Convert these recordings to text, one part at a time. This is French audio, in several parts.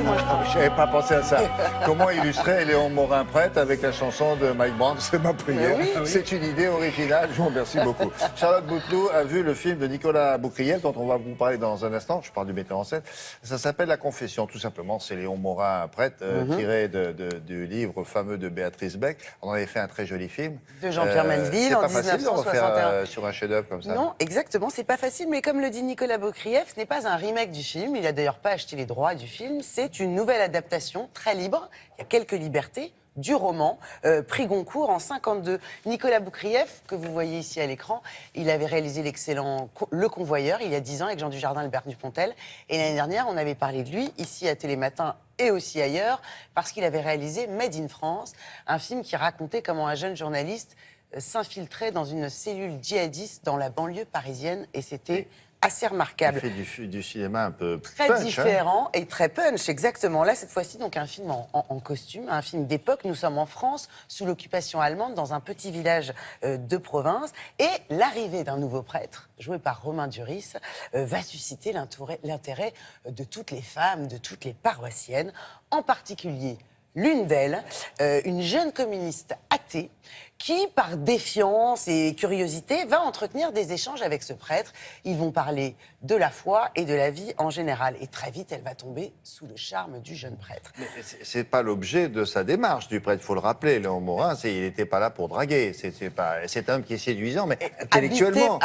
tout, moi je crois. Je n'avais pas pensé à ça. Comment illustrer Léon Morin prêtre avec la chanson de Mike Brandt, C'est ma prière. Oui. C'est une idée originale, je vous remercie beaucoup. Charlotte Bouteloup a vu le film de Nicolas Boucrief, dont on va vous parler dans un instant, je parle du metteur en scène. Ça s'appelle La Confession, tout simplement. C'est Léon Morin prêtre, tiré du livre fameux de Béatrice Beck. On en avait fait un très joli film. De Jean-Pierre Melville en 1961. C'est pas facile de refaire sur un chef-d'œuvre comme ça. Non, exactement, c'est pas facile, mais comme le dit Nicolas Boucrief, ce n'est pas un remake du film, il a d'ailleurs pas acheté les droits du film, c'est une nouvelle adaptation très libre, il y a quelques libertés, du roman, prix Goncourt en 52. Nicolas Boucrief, que vous voyez ici à l'écran, il avait réalisé l'excellent Le Convoyeur il y a 10 ans avec Jean Dujardin et Albert Dupontel. Et l'année dernière, on avait parlé de lui ici à Télématin et aussi ailleurs, parce qu'il avait réalisé Made in France, un film qui racontait comment un jeune journaliste s'infiltrait dans une cellule djihadiste dans la banlieue parisienne. Et c'était assez remarquable. Il fait du cinéma un peu très punch, différent et très punch, exactement. Là, cette fois-ci, donc un film en costume, un film d'époque. Nous sommes en France, sous l'occupation allemande, dans un petit village de province. Et l'arrivée d'un nouveau prêtre, joué par Romain Duris, va susciter l'intérêt de toutes les femmes, de toutes les paroissiennes, en particulier l'une d'elles, une jeune communiste athée, qui, par défiance et curiosité, va entretenir des échanges avec ce prêtre. Ils vont parler de la foi et de la vie en général. Et très vite, elle va tomber sous le charme du jeune prêtre. Mais c'est pas l'objet de sa démarche du prêtre, il faut le rappeler. Léon Morin, il n'était pas là pour draguer. C'est un homme qui est séduisant, mais intellectuellement.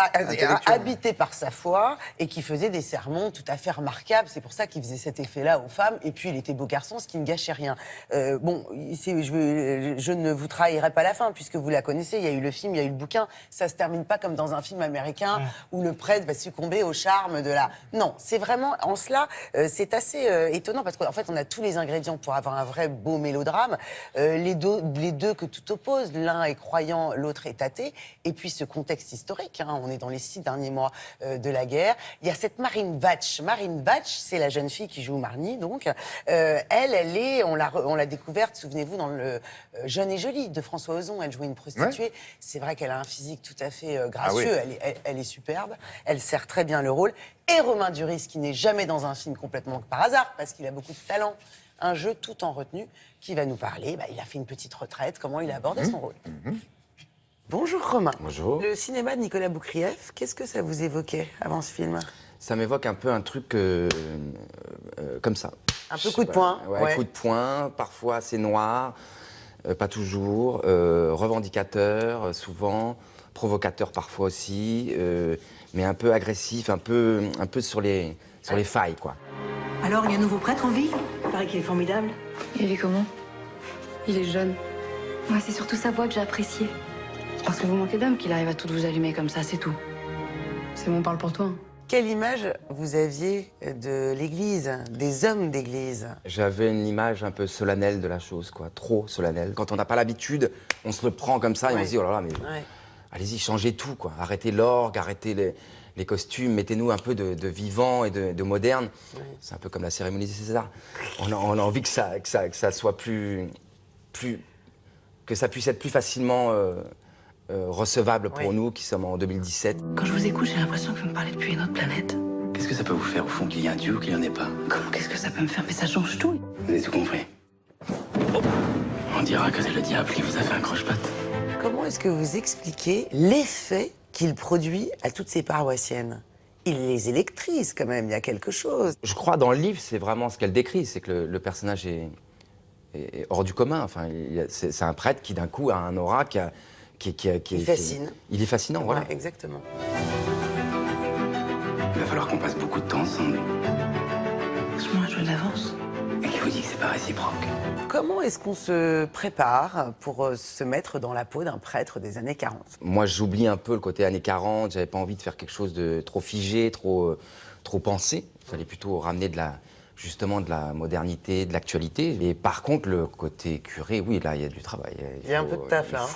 Habité par sa foi et qui faisait des sermons tout à fait remarquables. C'est pour ça qu'il faisait cet effet-là aux femmes. Et puis, il était beau garçon, ce qui ne gâchait rien. Je ne vous trahirai pas la fin, puisque vous la connaissez, il y a eu le film, il y a eu le bouquin, ça se termine pas comme dans un film américain où le prêtre va succomber au charme de la... Non, c'est vraiment, en cela, c'est assez étonnant, parce qu'en fait, on a tous les ingrédients pour avoir un vrai beau mélodrame. Les deux que tout oppose, l'un est croyant, l'autre est athée, et puis ce contexte historique, on est dans les 6 derniers mois de la guerre. Il y a cette Marine Vatch. Marine Vatch, c'est la jeune fille qui joue Marnie, donc. Elle est, on l'a découverte, souvenez-vous, dans le Jeune et Jolie de François Ozon. Elle jouait une prostituée. Ouais. C'est vrai qu'elle a un physique tout à fait gracieux. Ah oui. Elle est superbe. Elle sert très bien le rôle. Et Romain Duris, qui n'est jamais dans un film complètement par hasard, parce qu'il a beaucoup de talent. Un jeu tout en retenue qui va nous parler. Il a fait une petite retraite. Comment il a abordé son rôle. Bonjour Romain. Bonjour. Le cinéma de Nicolas Boucrief, qu'est-ce que ça vous évoquait avant ce film? Ça m'évoque un peu un truc comme ça. Un peu coup de poing. Ouais, coup de poing, parfois assez noir. Pas toujours, revendicateur souvent, provocateur parfois aussi, mais un peu agressif, un peu sur les failles, quoi. Alors, il y a un nouveau prêtre en vie? Il paraît qu'il est formidable. Il est comment? Il est jeune. Ouais, c'est surtout sa voix que j'ai appréciée. C'est parce que vous manquez d'âme qu'il arrive à tout vous allumer comme ça, c'est tout. C'est bon, parle pour toi. Quelle image vous aviez de l'Église, des hommes d'Église? J'avais une image un peu solennelle de la chose, quoi, trop solennelle. Quand on n'a pas l'habitude, on se le prend comme ça et on se dit, oh là là, mais allez-y, changez tout, quoi. Arrêtez l'orgue, arrêtez les costumes, mettez-nous un peu de vivant et de moderne. C'est un peu comme la cérémonie des Césars. On a envie que ça soit que ça puisse être plus facilement recevable pour nous qui sommes en 2017. Quand je vous écoute, j'ai l'impression que vous me parlez depuis une autre planète. Qu'est-ce que ça peut vous faire au fond qu'il y ait un Dieu ou qu'il n'y en ait pas? Comment qu'est-ce que ça peut me faire? Mais ça change tout. Vous avez tout compris. On dira que c'est le diable qui vous a fait un croche-patte. Comment est-ce que vous expliquez l'effet qu'il produit à toutes ces paroissiennes? Il les électrise quand même, il y a quelque chose. Je crois dans le livre, c'est vraiment ce qu'elle décrit, c'est que le personnage est hors du commun. Enfin, c'est un prêtre qui d'un coup a un aura Il fascine. Il est fascinant, voilà. Ouais, exactement. Il va falloir qu'on passe beaucoup de temps ensemble. Je m'en joue d'avance. Et qui vous dit que c'est pas réciproque? Comment est-ce qu'on se prépare pour se mettre dans la peau d'un prêtre des années 40? Moi, j'oublie un peu le côté années 40. J'avais pas envie de faire quelque chose de trop figé, trop pensé. Il fallait plutôt ramener justement de la modernité, de l'actualité. Et par contre, le côté curé, oui, là, il y a du travail. Il y a un peu de taf, là.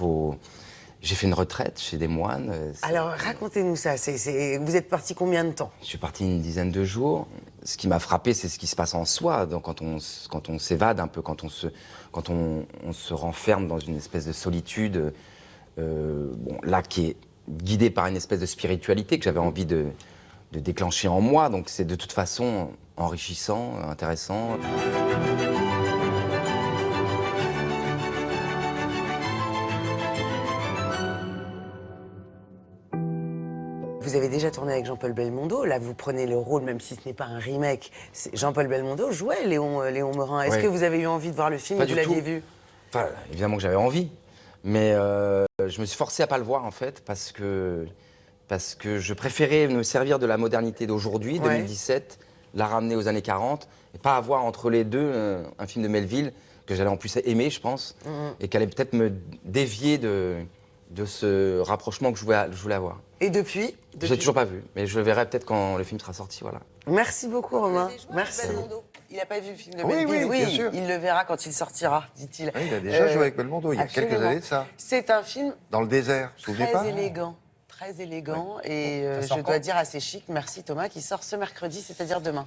J'ai fait une retraite chez des moines. Alors, racontez-nous ça. Vous êtes parti combien de temps? Je suis parti une dizaine de jours. Ce qui m'a frappé, c'est ce qui se passe en soi. Donc, quand on s'évade un peu, quand on se renferme dans une espèce de solitude, là, qui est guidée par une espèce de spiritualité que j'avais envie de déclencher en moi. Donc, c'est de toute façon enrichissant, intéressant. Vous avez déjà tourné avec Jean-Paul Belmondo. Là, vous prenez le rôle, même si ce n'est pas un remake. Jean-Paul Belmondo jouait Léon Morin. Est-ce Ouais. que vous avez eu envie de voir le film Pas et vous du l'aviez tout. vu? Enfin, évidemment que j'avais envie, mais je me suis forcé à pas le voir en fait parce que je préférais me servir de la modernité d'aujourd'hui, Ouais. 2017, la ramener aux années 40 et pas avoir entre les deux un film de Melville que j'allais en plus aimer, je pense, et qui allait peut-être me dévier de ce rapprochement que je voulais avoir. Et depuis, Je l'ai toujours pas vu, mais je le verrai peut-être quand le film sera sorti, voilà. Merci beaucoup, Romain. Ah, Merci. Il n'a pas vu le film de Oui, Melville. oui, bien sûr. Il le verra quand il sortira, dit-il. Oui, il a déjà joué avec Belmondo, il y a quelques absolument. années de ça. C'est un film Dans le désert, vous vous souvenez très pas élégant. Très élégant et Ça sort je dois quand dire assez chic. Merci Thomas, qui sort ce mercredi, c'est-à-dire demain.